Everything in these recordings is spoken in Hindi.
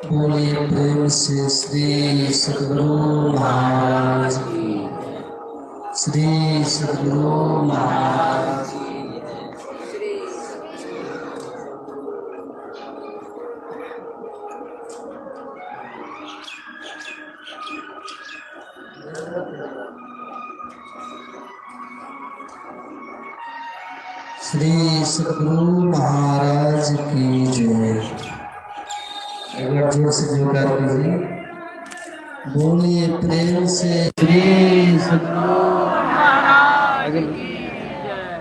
बोलिए प्रेम से श्री सद्गुरु महाराज की, श्री सद्गुरु महाराज की। श्री सद्गुरु महाराज की जय। एक बार जोर से जयकार कीजिए। बोलिए प्रेम से श्री सद्गुरु महाराज की जय।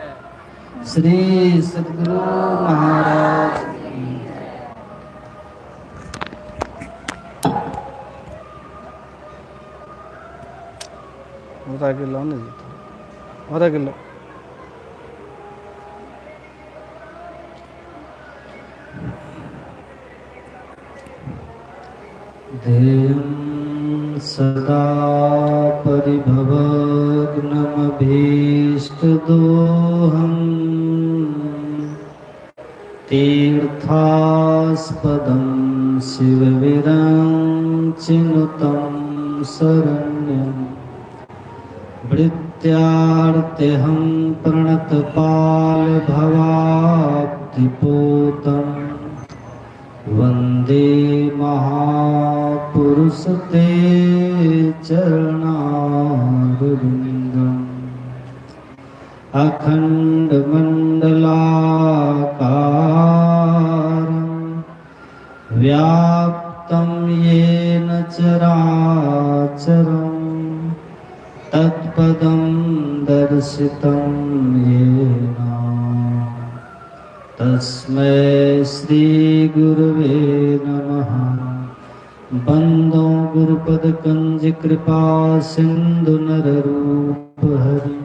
श्री सद्गुरु महाराज की जय। आधा किलो नहीं जीता, आधा किलो। ध्येयं सदा परिभवग्नमभीष्टदोहम् तीर्थास्पदं शिवविरञ्चिनुतं शरण्यम् भृत्यार्तेऽहं प्रणतपालभवाब्धिपूतम् वन्दे महापुरुष ते चरणारविन्दम् अखण्डमण्डलाकारं व्याप्तं येन चराचरं तत्पदं दर्शितं येन तस्मै श्री गुरुवे नमः। बंदो गुरुपद कंज कृपा सिंधु नररूप हरि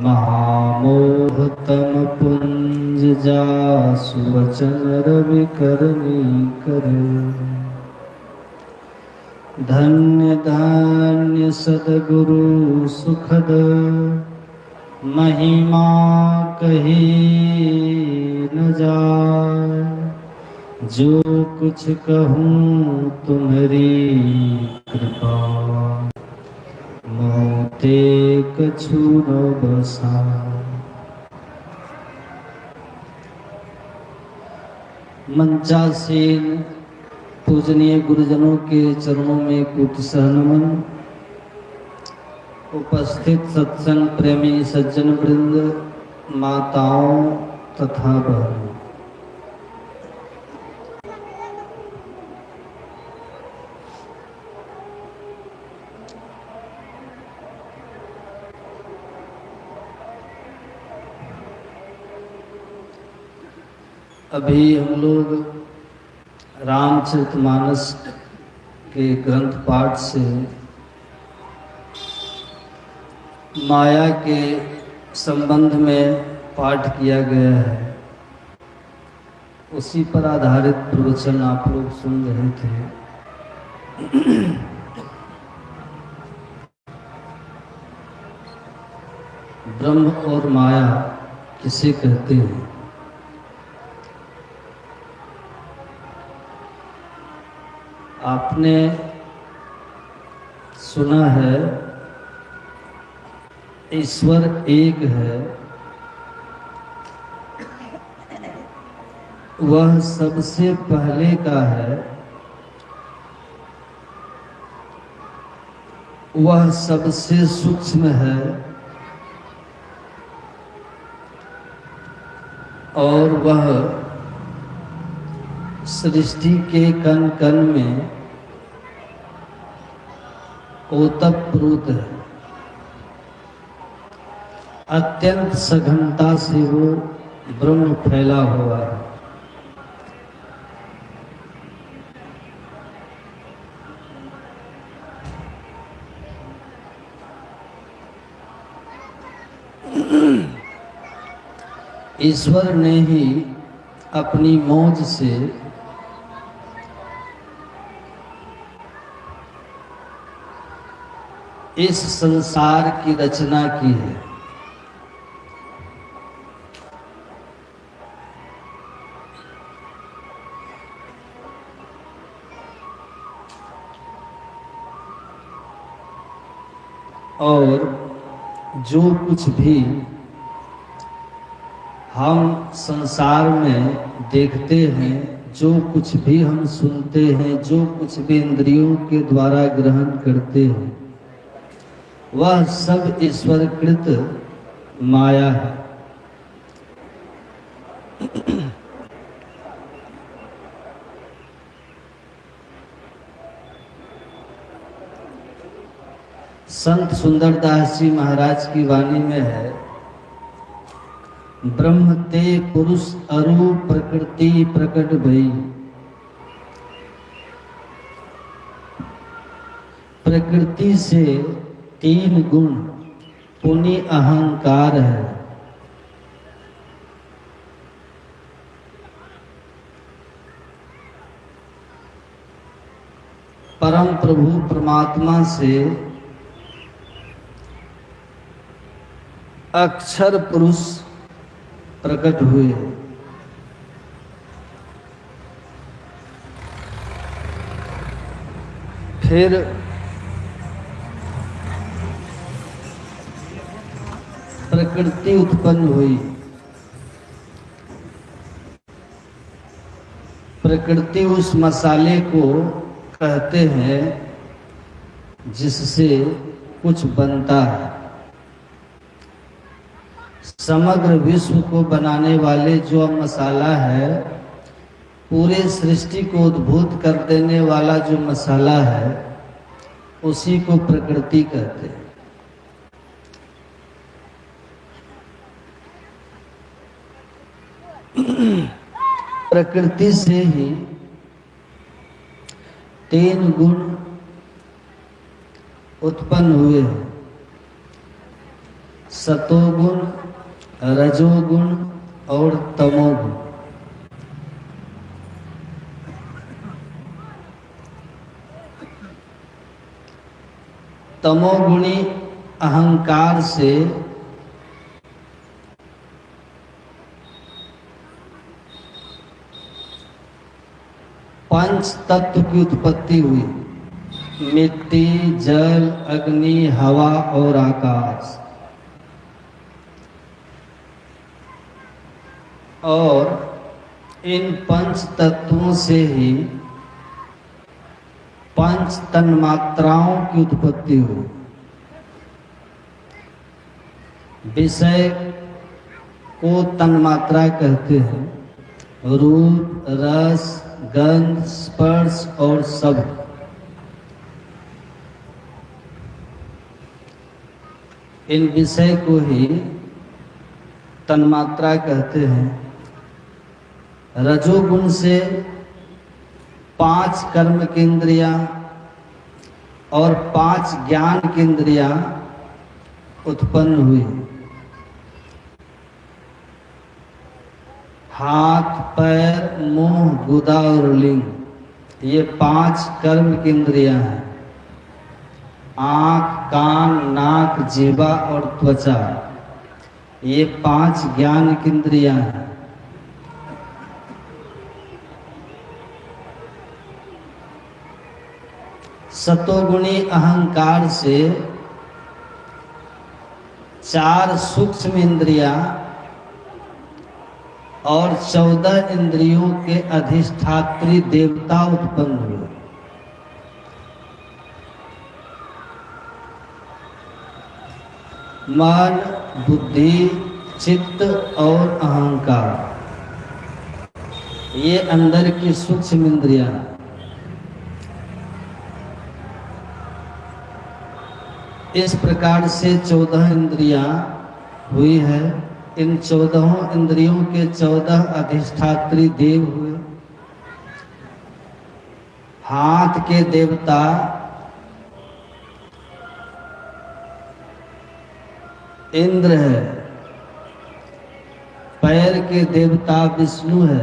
महामोहतम पुंज जासु वचन रवि करनी करे। धन्य धन्य सद्गुरु सुखद महिमा कही न जाए। जो कुछ कहूँ तुम्हारी कृपा मोते कछु न बसा। मंचासीन पूजनीय गुरुजनों के चरणों में कोटि नमन। उपस्थित सत्संग प्रेमी सज्जन वृंद, माताओं तथा बहनों, अभी हम लोग रामचरितमानस के ग्रंथ पाठ से माया के संबंध में पाठ किया गया है, उसी पर आधारित प्रवचन आप लोग सुन रहे थे। ब्रह्म और माया किसे कहते हैं? आपने सुना है ईश्वर एक है, वह सबसे पहले का है, वह सबसे सूक्ष्म है और वह सृष्टि के कण कण में ओतप्रोत है। अत्यंत सघनता से वो ब्रह्म फैला हुआ है। ईश्वर ने ही अपनी मौज से इस संसार की रचना की है। और जो कुछ भी हम संसार में देखते हैं, जो कुछ भी हम सुनते हैं, जो कुछ भी इंद्रियों के द्वारा ग्रहण करते हैं, वह सब ईश्वरकृत माया है। संत सुंदरदास जी महाराज की वाणी में है, ब्रह्म ते पुरुष अरू प्रकृति प्रकट भई। प्रकृति से 3 गुण पुनि अहंकार है। परम प्रभु परमात्मा से अक्षर पुरुष प्रकट हुए। फिर प्रकृति उत्पन्न हुई। प्रकृति उस मसाले को कहते हैं जिससे कुछ बनता है। समग्र विश्व को बनाने वाले जो मसाला है, पूरे सृष्टि को उद्भूत कर देने वाला जो मसाला है, उसी को प्रकृति कहते हैं। प्रकृति से ही 3 गुण उत्पन्न हुए हैं, सतोगुण, रजोगुण और तमोगुण। तमोगुणी अहंकार से पंच तत्व की उत्पत्ति हुई, मिट्टी, जल, अग्नि, हवा और आकाश। और इन पंच तत्वों से ही 5 तन्मात्राओं की उत्पत्ति हुई। विषय को तन्मात्रा कहते हैं, रूप, रस, गंध, स्पर्श और शब्द। इन विषय को ही तन्मात्रा कहते हैं। रजोगुण से 5 कर्म की इंद्रियां और 5 ज्ञान की इंद्रियां उत्पन्न हुई। हाथ, पैर, मुंह, गुदा और लिंग, ये 5 कर्म की इंद्रियां हैं। आँख, कान, नाक, जीवा और त्वचा, ये 5 ज्ञान की इंद्रियां हैं। सतोगुणी अहंकार से 4 सूक्ष्म इंद्रियां और 14 इंद्रियों के अधिष्ठात्री देवता उत्पन्न हुए। मन, बुद्धि, चित्त और अहंकार, ये अंदर की सूक्ष्म इंद्रियां। इस प्रकार से 14 इंद्रियां हुई है। इन 14 इंद्रियों के 14 अधिष्ठात्री देव हुए। हाथ के देवता इंद्र है, पैर के देवता विष्णु है,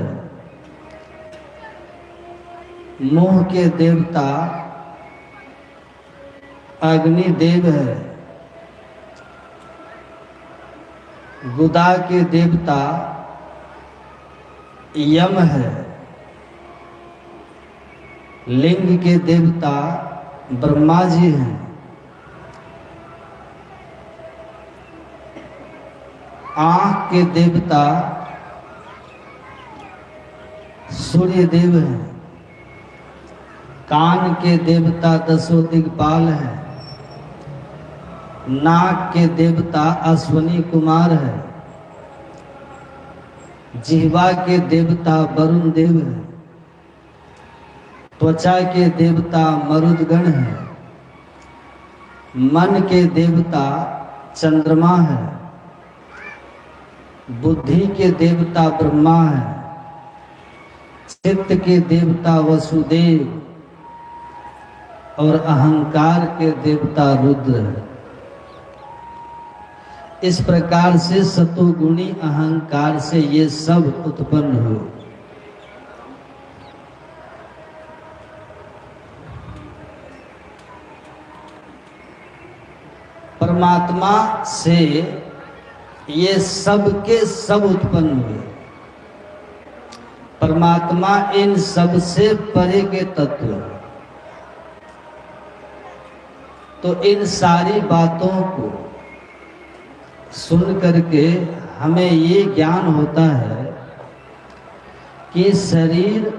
मुंह के देवता अग्निदेव है, गुदा के देवता यम है, लिंग के देवता ब्रह्मा जी हैं, आँख के देवता सूर्य देव हैं, कान के देवता दसों दिग्पाल हैं, नाक के देवता अश्वनी कुमार है, जिह्वा के देवता वरुण देव है, त्वचा के देवता मरुदगण है, मन के देवता चंद्रमा है, बुद्धि के देवता ब्रह्मा है, चित्त के देवता वसुदेव और अहंकार के देवता रुद्र है। इस प्रकार से सतोगुणी अहंकार से ये सब उत्पन्न हुए। परमात्मा से ये सब के सब उत्पन्न हुए। परमात्मा इन सब से परे के तत्व। तो इन सारी बातों को सुन करके हमें ये ज्ञान होता है कि शरीर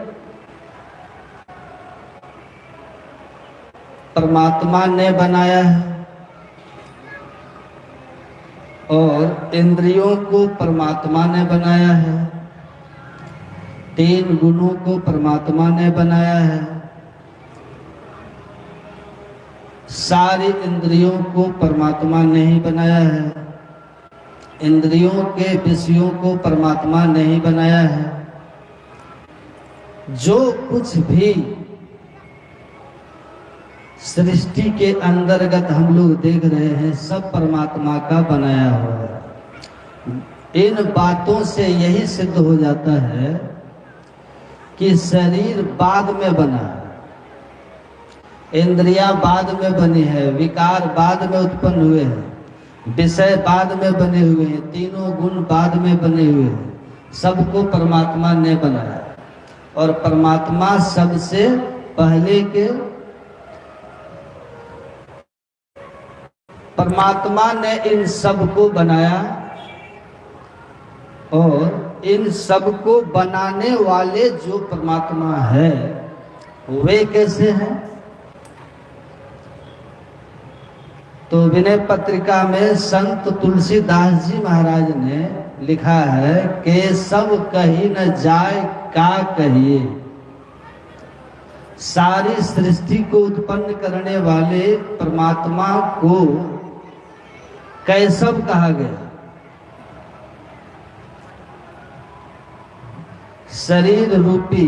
परमात्मा ने बनाया है और इंद्रियों को परमात्मा ने बनाया है, 3 गुणों को परमात्मा ने बनाया है, सारी इंद्रियों को परमात्मा ने ही बनाया है, इंद्रियों के विषयों को परमात्मा ने ही बनाया है। जो कुछ भी सृष्टि के अंतर्गत हम लोग देख रहे हैं सब परमात्मा का बनाया हुआ है। इन बातों से यही सिद्ध हो जाता है कि शरीर बाद में बना है, इंद्रियां बाद में बनी है, विकार बाद में उत्पन्न हुए हैं, विषय बाद में बने हुए हैं, तीनों गुण बाद में बने हुए हैं। सबको परमात्मा ने बनाया और परमात्मा सबसे पहले के परमात्मा ने इन सब को बनाया और इन सब को बनाने वाले जो परमात्मा है वे कैसे हैं? तो विनय पत्रिका में संत तुलसीदास जी महाराज ने लिखा है कि सब कही न जाए का कहिए। सारी सृष्टि को उत्पन्न करने वाले परमात्मा को कैसव कहा गया। शरीर रूपी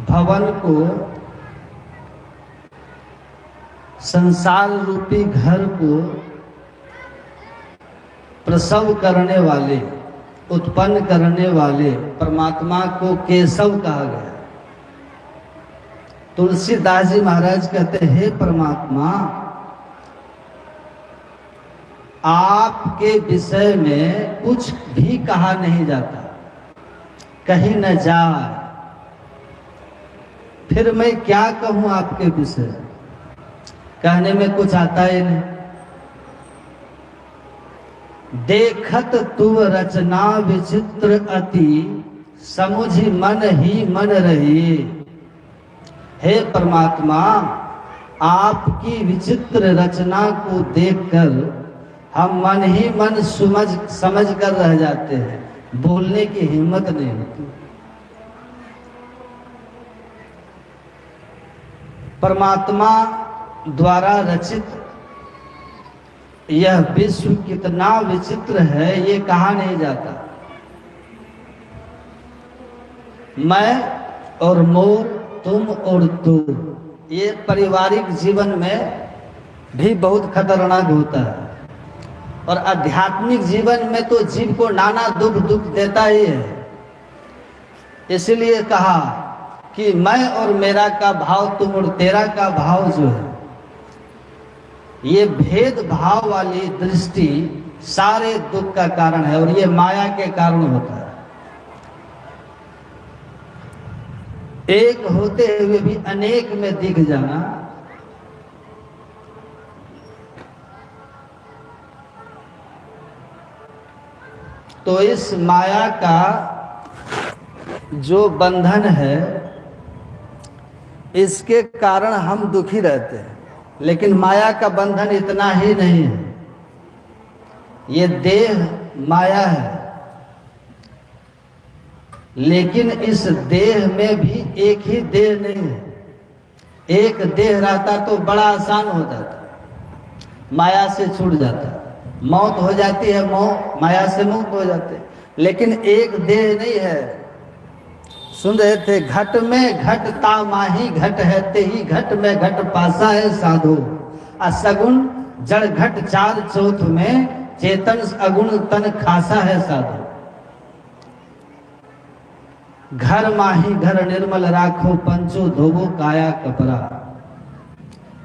भवन को, संसार रूपी घर को प्रसव करने वाले, उत्पन्न करने वाले परमात्मा को केशव कहा गया। तुलसीदास जी महाराज कहते हैं, हे परमात्मा, आपके विषय में कुछ भी कहा नहीं जाता, कहीं न जाए, फिर मैं क्या कहूं आपके विषय? कहने में कुछ आता ही नहीं। देखत तू रचना विचित्र अति, समुझ मन ही मन रही। हे परमात्मा, आपकी विचित्र रचना को देखकर हम मन ही मन समझ कर रह जाते हैं। बोलने की हिम्मत नहीं होती। परमात्मा द्वारा रचित यह विश्व कितना विचित्र है, ये कहा नहीं जाता। मैं और मोर, तुम और तू, ये पारिवारिक जीवन में भी बहुत खतरनाक होता है, और आध्यात्मिक जीवन में तो जीव को नाना दुख देता ही है। इसलिए कहा कि मैं और मेरा का भाव, तुम और तेरा का भाव जो है, ये भेद भाव वाली दृष्टि सारे दुख का कारण है, और ये माया के कारण होता है। एक होते हुए भी अनेक में दिख जाना, तो इस माया का जो बंधन है, इसके कारण हम दुखी रहते हैं। लेकिन माया का बंधन इतना ही नहीं है, ये देह माया है, लेकिन इस देह में भी एक ही देह नहीं है। एक देह रहता तो बड़ा आसान हो जाता, माया से छूट जाता, मौत हो जाती है, माया से मुक्त हो जाते। लेकिन एक देह नहीं है। सुन रहे थे, घट में घटता माही घट है, ते ही घट में घट पासा है साधो। असगुण जड़ घट चार चौथ में, चेतन अगुण तन खासा है साधो। घर माही घर निर्मल राखो, पंचो धोवो काया कपरा।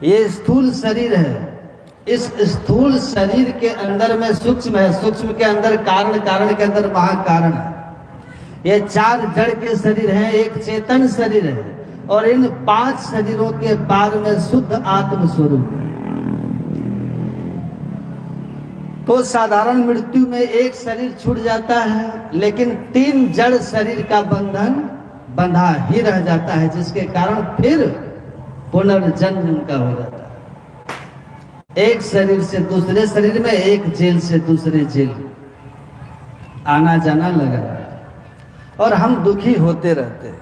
ये स्थूल शरीर है। इस स्थूल शरीर के अंदर में सूक्ष्म है, सूक्ष्म के अंदर कारण, कारण के अंदर महाकारण है। ये चार जड़ के शरीर हैं, एक चेतन शरीर है, और इन 5 शरीरों के पार में शुद्ध आत्म स्वरूप है। तो साधारण मृत्यु में एक शरीर छूट जाता है, लेकिन 3 जड़ शरीर का बंधन बंधा ही रह जाता है, जिसके कारण फिर पुनर्जन्म का हो जाता है। एक शरीर से दूसरे शरीर में, एक जेल से दूसरे जेल आना जाना लगा, और हम दुखी होते रहते हैं।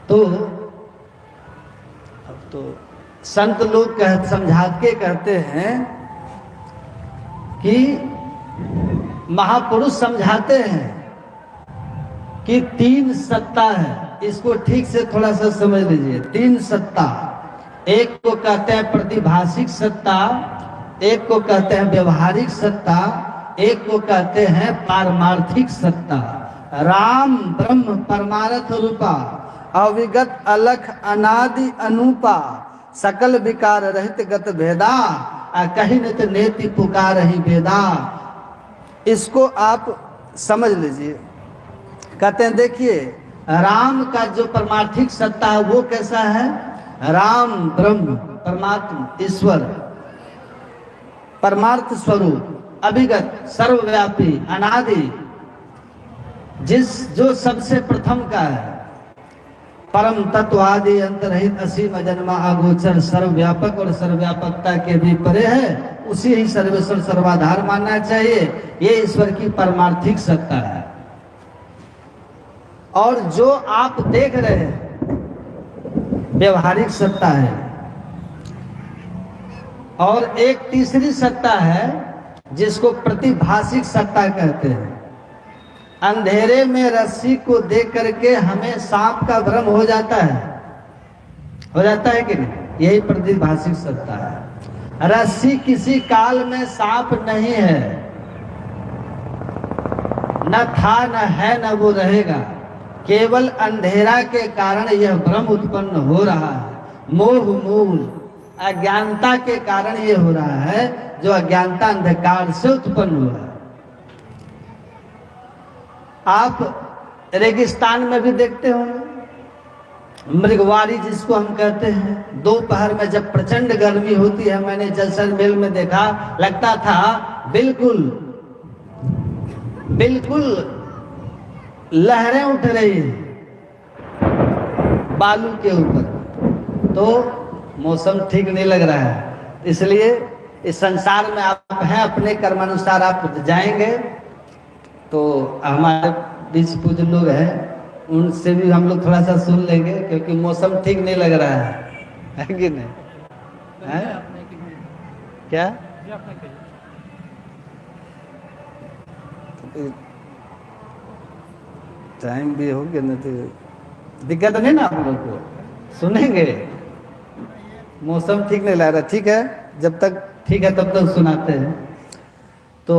तो अब तो संत लोग समझा के कहते हैं कि महापुरुष समझाते हैं कि 3 सत्ता है। इसको ठीक से थोड़ा सा समझ लीजिए। 3 सत्ता, एक को कहते हैं प्रतिभाषिक सत्ता, एक को कहते हैं व्यवहारिक सत्ता, एक को कहते हैं पारमार्थिक सत्ता। राम ब्रह्म परमार्थ रूपा, अविगत अलख अनादि अनूपा, सकल विकार रहित गत भेदा, कहीं नित नेति पुकार ही भेदा। इसको आप समझ लीजिए। कहते हैं, देखिए, राम का जो परमार्थिक सत्ता है वो कैसा है? राम ब्रह्म परमात्मा ईश्वर, परमार्थ स्वरूप, अभिगत सर्वव्यापी अनादि, जो सबसे प्रथम का है, परम तत्व आदि अंतरहित असीम अजन्मा अगोचर, सर्वव्यापक और सर्वव्यापकता के भी परे है, उसी ही सर्वेश्वर सर्वाधार मानना चाहिए। ये ईश्वर की परमार्थिक सत्ता है। और जो आप देख रहे हैं व्यवहारिक सत्ता है। और एक तीसरी सत्ता है जिसको प्रतिभाषिक सत्ता कहते हैं। अंधेरे में रस्सी को देख करके हमें सांप का भ्रम हो जाता है कि नहीं? यही प्रतिभाषिक सत्ता है। रस्सी किसी काल में सांप नहीं है, न था, न है, न वो रहेगा। केवल अंधेरा के कारण यह भ्रम उत्पन्न हो रहा है। मोह मूल अज्ञानता के कारण ये हो रहा है, जो अज्ञानता अंधकार से उत्पन्न हुआ है। आप रेगिस्तान में भी देखते होंगे, मृगवारी जिसको हम कहते हैं। दोपहर में जब प्रचंड गर्मी होती है, मैंने जैसलमेर में देखा, लगता था बिल्कुल लहरें उठ रही हैं बालू के ऊपर। तो मौसम ठीक नहीं लग रहा है, इसलिए इस संसार में आप हैं, अपने कर्मानुसार आप जाएंगे। तो हमारे बीच पूज्य लोग हैं, उनसे भी हम लोग थोड़ा सा सुन लेंगे, क्योंकि मौसम ठीक नहीं लग रहा है कि नहीं है? क्या टाइम भी हो गया ना, तो दिक्कत नहीं ना आप लोग को, सुनेंगे। मौसम ठीक नहीं लग रहा, ठीक है, जब तक ठीक है तब तक सुनाते हैं। तो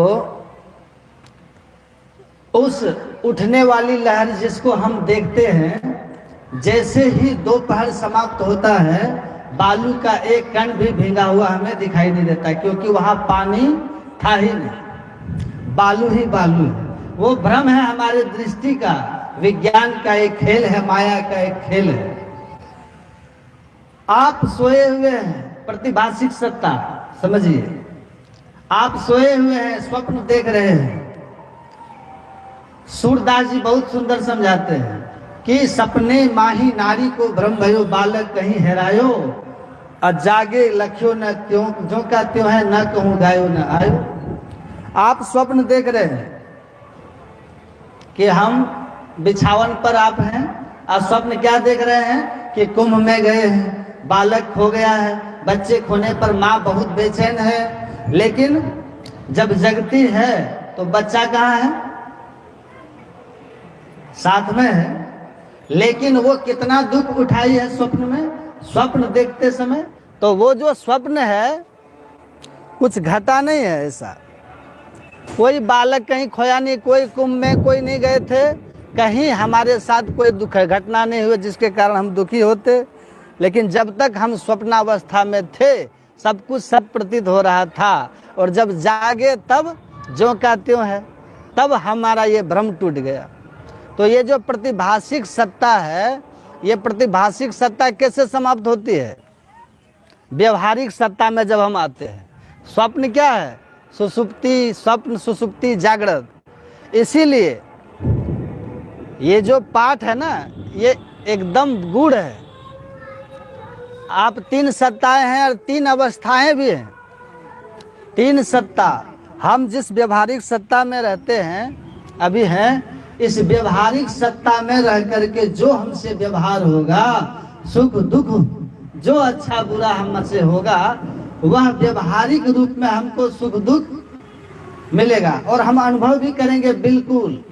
उस उठने वाली लहर जिसको हम देखते हैं, जैसे ही दोपहर समाप्त होता है, बालू का एक कण भी भींगा हुआ हमें दिखाई नहीं देता, क्योंकि वहां पानी था ही नहीं, बालू ही बालू है। वो भ्रम है हमारे दृष्टि का, विज्ञान का एक खेल है, माया का एक खेल है। आप सोए हुए हैं, प्रतिभाषिक सत्ता समझिए, आप सोए हुए हैं, स्वप्न देख रहे हैं। सूरदास जी बहुत सुंदर समझाते हैं कि सपने माही नारी को भ्रम भयो, बालक कहीं हेरायो, अजागे लख्यो न त्यों, जो का त्यों है, न कहूं गायो न आयो। आप स्वप्न देख रहे हैं कि हम बिछावन पर आप हैं, और स्वप्न क्या देख रहे हैं कि कुंभ में गए हैं, बालक खो गया है, बच्चे खोने पर माँ बहुत बेचैन है। लेकिन जब जगती है तो बच्चा कहाँ है? साथ में है। लेकिन वो कितना दुख उठाई है स्वप्न में, स्वप्न देखते समय। तो वो जो स्वप्न है कुछ घटा नहीं है ऐसा, कोई बालक कहीं खोया नहीं, कोई कुंभ में कोई नहीं गए थे, कहीं हमारे साथ कोई दुख घटना नहीं हुई जिसके कारण हम दुखी होते। लेकिन जब तक हम स्वप्नावस्था में थे सब कुछ सब प्रतीत हो रहा था, और जब जागे तब जो का त्यों है, तब हमारा ये भ्रम टूट गया। तो ये जो प्रतिभाषिक सत्ता है, ये प्रतिभाषिक सत्ता कैसे समाप्त होती है? व्यवहारिक सत्ता में जब हम आते हैं। स्वप्न क्या है? सुसुप्ति, स्वप्न, सुसुप्ति, जागृत। इसीलिए ये जो पाठ है ना, ये एकदम गूढ़ है। आप तीन सत्ताएं हैं और तीन अवस्थाएं भी हैं। तीन सत्ता, हम जिस व्यवहारिक सत्ता में रहते हैं अभी हैं, इस व्यवहारिक सत्ता में रह करके जो हमसे व्यवहार होगा, सुख दुख, जो अच्छा बुरा हमसे होगा, वह व्यवहारिक रूप में हमको सुख दुख मिलेगा और हम अनुभव भी करेंगे। बिल्कुल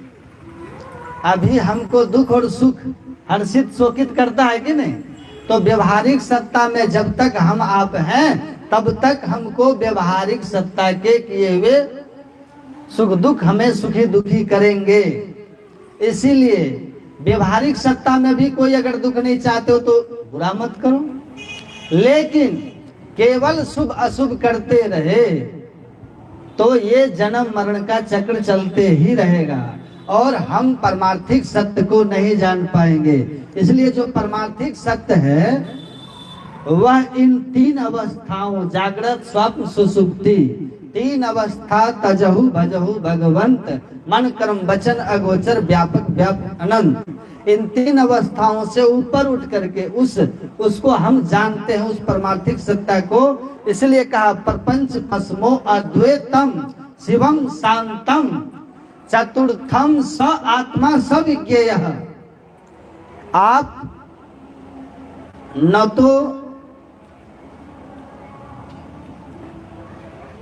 अभी हमको दुख और सुख हर्षित शोकित करता है कि नहीं? तो व्यवहारिक सत्ता में जब तक हम आप हैं तब तक हमको व्यवहारिक सत्ता के किए हुए सुख दुख हमें सुखी दुखी करेंगे। इसीलिए व्यवहारिक सत्ता में भी कोई अगर दुख नहीं चाहते हो तो बुरा मत करो, लेकिन केवल शुभ अशुभ करते रहे तो ये जन्म मरण का चक्र चलते ही रहेगा और हम परमार्थिक सत्य को नहीं जान पाएंगे। इसलिए जो परमार्थिक सत्य है वह इन तीन अवस्थाओं, जागृत, स्वप्न, सुसुप्ति, तीन अवस्था तजहु भजहु भगवंत, मन कर्म वचन अगोचर व्यापक व्यापक अनंत, इन तीन अवस्थाओं से ऊपर उठ करके उसको हम जानते हैं, उस परमार्थिक सत्ता को। इसलिए कहा प्रपंच पस्मो अद्वैतम शिवम शांतम चतुर्थम स आत्मा स विज्ञेय। आप न तो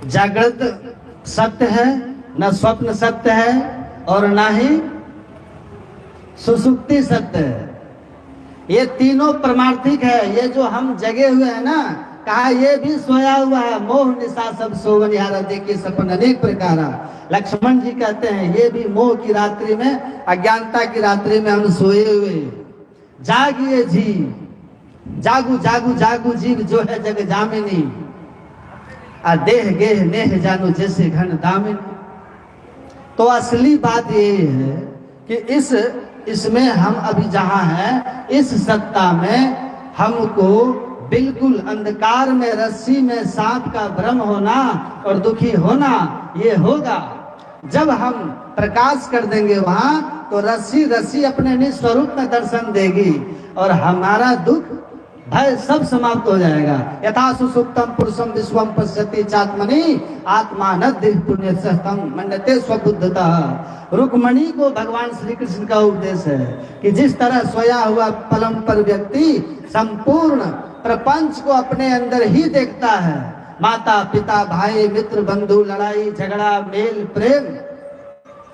जागृत सत्य है, न स्वप्न सत्य है, और न ही सुसुप्ति सत्य है। ये तीनों परमार्थिक है। ये जो हम जगे हुए हैं ना, कहा ये भी सोया हुआ है। मोह निशा सब सोवन यारा देखी सपन अनेक प्रकारा। लक्ष्मण जी कहते हैं ये भी मोह की रात्रि में, अज्ञानता की रात्रि में हम सोए हुए। जागिए जी, जागू जागू जागू जीव जो है जग जामिनी, आ देह गेह नेह जानो जैसे घन दामिनी। तो असली बात ये है कि इसमें हम अभी जहां हैं, इस सत्ता में हमको बिल्कुल अंधकार में रस्सी में सांप का भ्रम होना और दुखी होना ये होगा। जब हम प्रकाश कर देंगे वहां, तो रस्सी अपने निज स्वरूप में दर्शन देगी और हमारा दुख भय सब समाप्त हो जाएगा। यथा सुसुप्तम पुरुषम विश्वम पश्यति चात्मनि आत्मानद्धि पुण्य सहतम मन्यते स्वबुद्धता। रुक्मणी को भगवान श्री कृष्ण का उपदेश है कि जिस तरह सोया हुआ पलंग पर व्यक्ति संपूर्ण प्रपंच को अपने अंदर ही देखता है, माता पिता भाई मित्र बंधु लड़ाई झगड़ा मेल प्रेम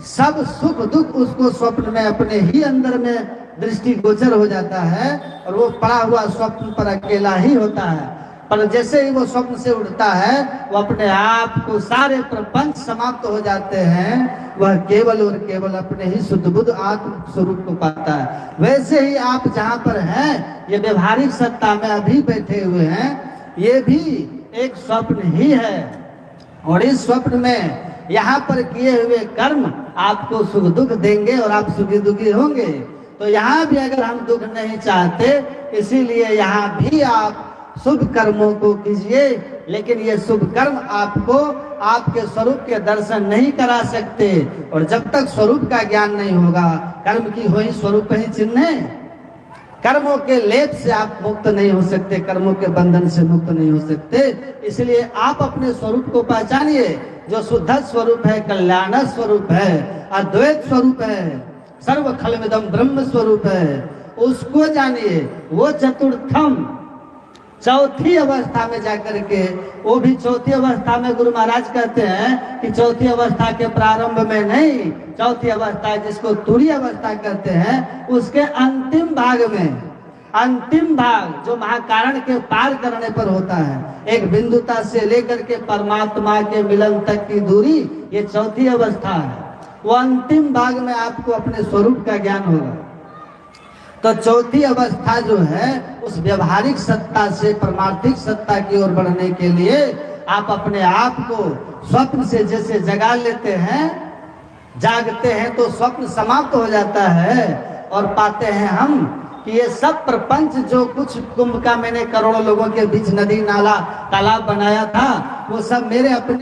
सब सुख दुख उसको स्वप्न में अपने ही अंदर में दृष्टिगोचर हो जाता है और वो पड़ा हुआ स्वप्न पर अकेला ही होता है। पर जैसे ही वो स्वप्न से उठता है वो अपने आप को सारे प्रपंच समाप्त हो जाते हैं, वह केवल और केवल अपने ही शुद्ध बुद्ध आत्म स्वरूप को पाता है। वैसे ही आप जहाँ पर हैं, ये व्यवहारिक सत्ता में अभी बैठे हुए हैं, ये भी एक स्वप्न ही है और इस स्वप्न में यहाँ पर किए हुए कर्म आपको सुख दुख देंगे और आप सुखी दुखी होंगे। तो यहाँ भी अगर हम दुख नहीं चाहते, इसीलिए यहाँ भी आप शुभ कर्मों को कीजिए, लेकिन ये शुभ कर्म आपको आपके स्वरूप के दर्शन नहीं करा सकते और जब तक स्वरूप का ज्ञान नहीं होगा, कर्म की हो ही स्वरूप ही चिन्ह है। कर्मों के लेप से आप मुक्त नहीं हो सकते, कर्मों के बंधन से मुक्त नहीं हो सकते। इसलिए आप अपने स्वरूप को पहचानिए, जो शुद्ध स्वरूप है, कल्याण स्वरूप है, अद्वैत स्वरूप है, सर्व खलमिदम ब्रह्म स्वरूप है, उसको जानिए। वो चतुर्थम चौथी अवस्था में जाकर के, वो भी चौथी अवस्था में गुरु महाराज कहते हैं कि चौथी अवस्था के प्रारंभ में नहीं, चौथी अवस्था जिसको तुरी अवस्था कहते हैं, उसके अंतिम भाग में, अंतिम भाग जो महाकारण के पार करने पर होता है, एक बिंदुता से लेकर के परमात्मा के मिलन तक की दूरी, ये चौथी अवस्था है। वो अंतिम भाग में आपको अपने स्वरूप का ज्ञान होगा। तो चौथी अवस्था जो है, उस व्यवहारिक सत्ता से परमार्थिक सत्ता की ओर बढ़ने के लिए आप अपने आप को स्वप्न से जैसे जगा लेते हैं, जागते हैं तो स्वप्न समाप्त हो जाता है और पाते हैं हम कि ये सब प्रपंच जो कुछ कुंभ का मैंने करोड़ों लोगों के बीच नदी नाला तालाब बनाया था, वो सब मेरे अपने